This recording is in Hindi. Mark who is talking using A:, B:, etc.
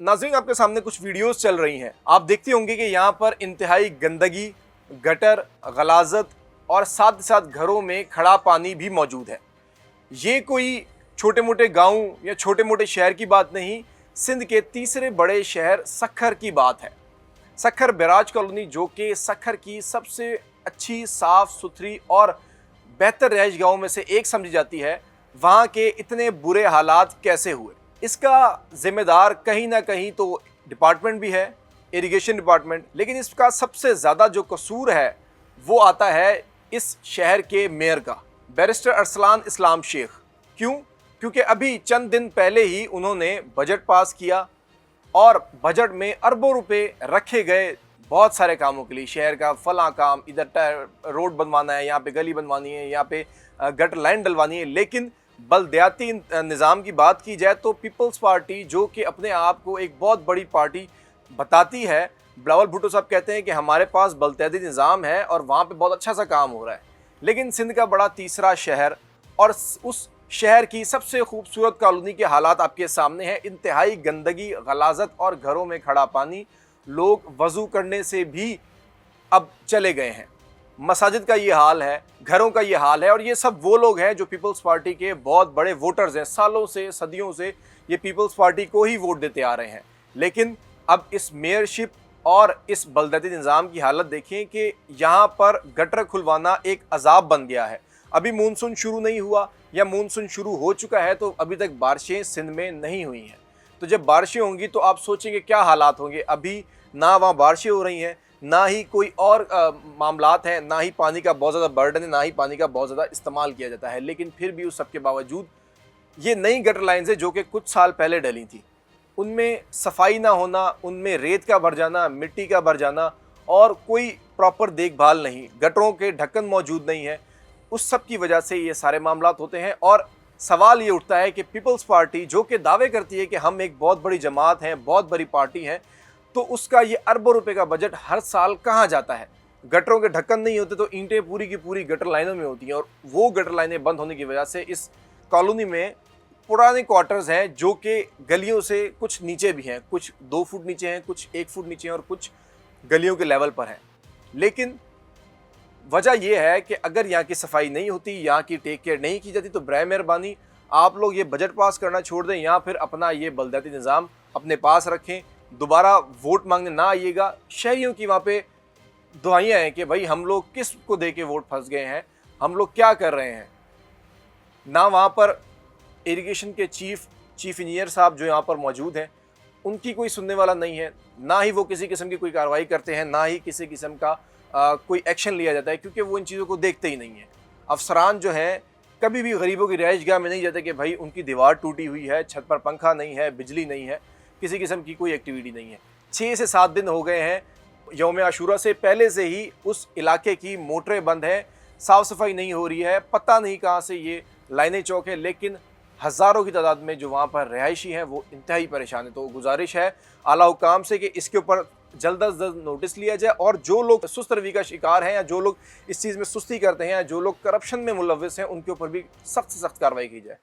A: नाज़रीन, आपके सामने कुछ वीडियोस चल रही हैं। आप देखते होंगे कि यहाँ पर इंतहाई गंदगी, गटर, गलाजत और साथ साथ घरों में खड़ा पानी भी मौजूद है। ये कोई छोटे मोटे गांव या छोटे मोटे शहर की बात नहीं, सिंध के तीसरे बड़े शहर सखर की बात है। सखर बैराज कॉलोनी, जो कि सखर की सबसे अच्छी, साफ सुथरी और बेहतर रहायश गाँव में से एक समझी जाती है, वहाँ के इतने बुरे हालात कैसे हुए? इसका जिम्मेदार कहीं ना कहीं तो डिपार्टमेंट भी है, इरिगेशन डिपार्टमेंट, लेकिन इसका सबसे ज़्यादा जो कसूर है वो आता है इस शहर के मेयर का, बैरिस्टर अरसलान इस्लाम शेख। क्यों? क्योंकि अभी चंद दिन पहले ही उन्होंने बजट पास किया और बजट में अरबों रुपए रखे गए बहुत सारे कामों के लिए। शहर का फला काम, इधर रोड बनवाना है, यहाँ पे गली बनवानी है, यहाँ पे गटर लाइन डलवानी है। लेकिन बलदियाती निज़ाम की बात की जाए तो पीपल्स पार्टी, जो कि अपने आप को एक बहुत बड़ी पार्टी बताती है, बिलावल भुट्टो साहब कहते हैं कि हमारे पास बलदियाती निज़ाम है और वहाँ पे बहुत अच्छा सा काम हो रहा है। लेकिन सिंध का बड़ा तीसरा शहर और उस शहर की सबसे खूबसूरत कॉलोनी के हालात आपके सामने हैं। इंतहाई गंदगी, गलाजत और घरों में खड़ा पानी। लोग वज़ू करने से भी अब चले गए हैं। मसाजिद का ये हाल है, घरों का ये हाल है। और ये सब वो लोग हैं जो पीपल्स पार्टी के बहुत बड़े वोटर्स हैं। सालों से, सदियों से ये पीपल्स पार्टी को ही वोट देते आ रहे हैं। लेकिन अब इस मेयरशिप और इस बलदियाती निज़ाम की हालत देखें कि यहाँ पर गटर खुलवाना एक अजाब बन गया है। अभी मानसून शुरू नहीं हुआ या मानसून शुरू हो चुका है तो अभी तक बारिशें सिंध में नहीं हुई हैं। तो जब बारिशें होंगी तो आप सोचेंगे क्या हालात होंगे। अभी ना वहाँ बारिशें हो रही हैं, ना ही कोई और मामलात हैं, ना ही पानी का बहुत ज़्यादा बर्डन है, ना ही पानी का बहुत ज़्यादा इस्तेमाल किया जाता है। लेकिन फिर भी उस सब के बावजूद ये नई गटर लाइन्स है जो कि कुछ साल पहले डली थी, उनमें सफाई ना होना, उनमें रेत का भर जाना, मिट्टी का भर जाना और कोई प्रॉपर देखभाल नहीं, गटरों के ढक्कन मौजूद नहीं है, उस सब की वजह से ये सारे मामलात होते हैं। और सवाल ये उठता है कि पीपल्स पार्टी, जो कि दावे करती है कि हम एक बहुत बड़ी जमात हैं, बहुत बड़ी पार्टी हैं, तो उसका ये अरबों रुपए का बजट हर साल कहाँ जाता है? गटरों के ढक्कन नहीं होते तो ईंटें पूरी की पूरी गटर लाइनों में होती हैं और वो गटर लाइनें बंद होने की वजह से इस कॉलोनी में पुराने क्वार्टर्स हैं जो कि गलियों से कुछ नीचे भी हैं, कुछ 2 फुट नीचे हैं, कुछ 1 फुट नीचे हैं और कुछ गलियों के लेवल पर हैं। लेकिन वजह यह है कि अगर यहाँ की सफाई नहीं होती, यहाँ की टेक केयर नहीं की जाती, तो बराए मेहरबानी आप लोग ये बजट पास करना छोड़ दें या फिर अपना ये बलदियाती निज़ाम अपने पास रखें। दोबारा वोट मांगने ना आइएगा। शहरियों की वहाँ पे दुआएं हैं कि भाई हम लोग किस को दे के वोट फंस गए हैं, हम लोग क्या कर रहे हैं। ना वहाँ पर इरिगेशन के चीफ इंजीनियर साहब जो यहाँ पर मौजूद हैं, उनकी कोई सुनने वाला नहीं है, ना ही वो किसी किस्म की कोई कार्रवाई करते हैं, ना ही किसी किस्म का कोई एक्शन लिया जाता है, क्योंकि वो इन चीज़ों को देखते ही नहीं हैं। अफसरान जो हैं कभी भी गरीबों की रिहाइश गाह में नहीं जाते कि भाई उनकी दीवार टूटी हुई है, छत पर पंखा नहीं है, बिजली नहीं है, किसी किस्म की कोई एक्टिविटी नहीं है। 6 से 7 दिन हो गए हैं, यौम आशूरा से पहले से ही उस इलाके की मोटरें बंद हैं, साफ़ सफाई नहीं हो रही है, पता नहीं कहाँ से ये लाइनें चौक है। लेकिन हज़ारों की तादाद में जो वहाँ पर रहायशी हैं वो इंतहाई परेशान है। तो गुजारिश है आला हुकाम से कि इसके ऊपर जल्द अज जल्द नोटिस लिया जाए और जो लोग सुस्त रवि का शिकार हैं या जो लोग इस चीज़ में सुस्ती करते हैं या जो लोग करप्शन में मुलव्विस हैं, उनके ऊपर भी सख्त से सख्त कार्रवाई की जाए।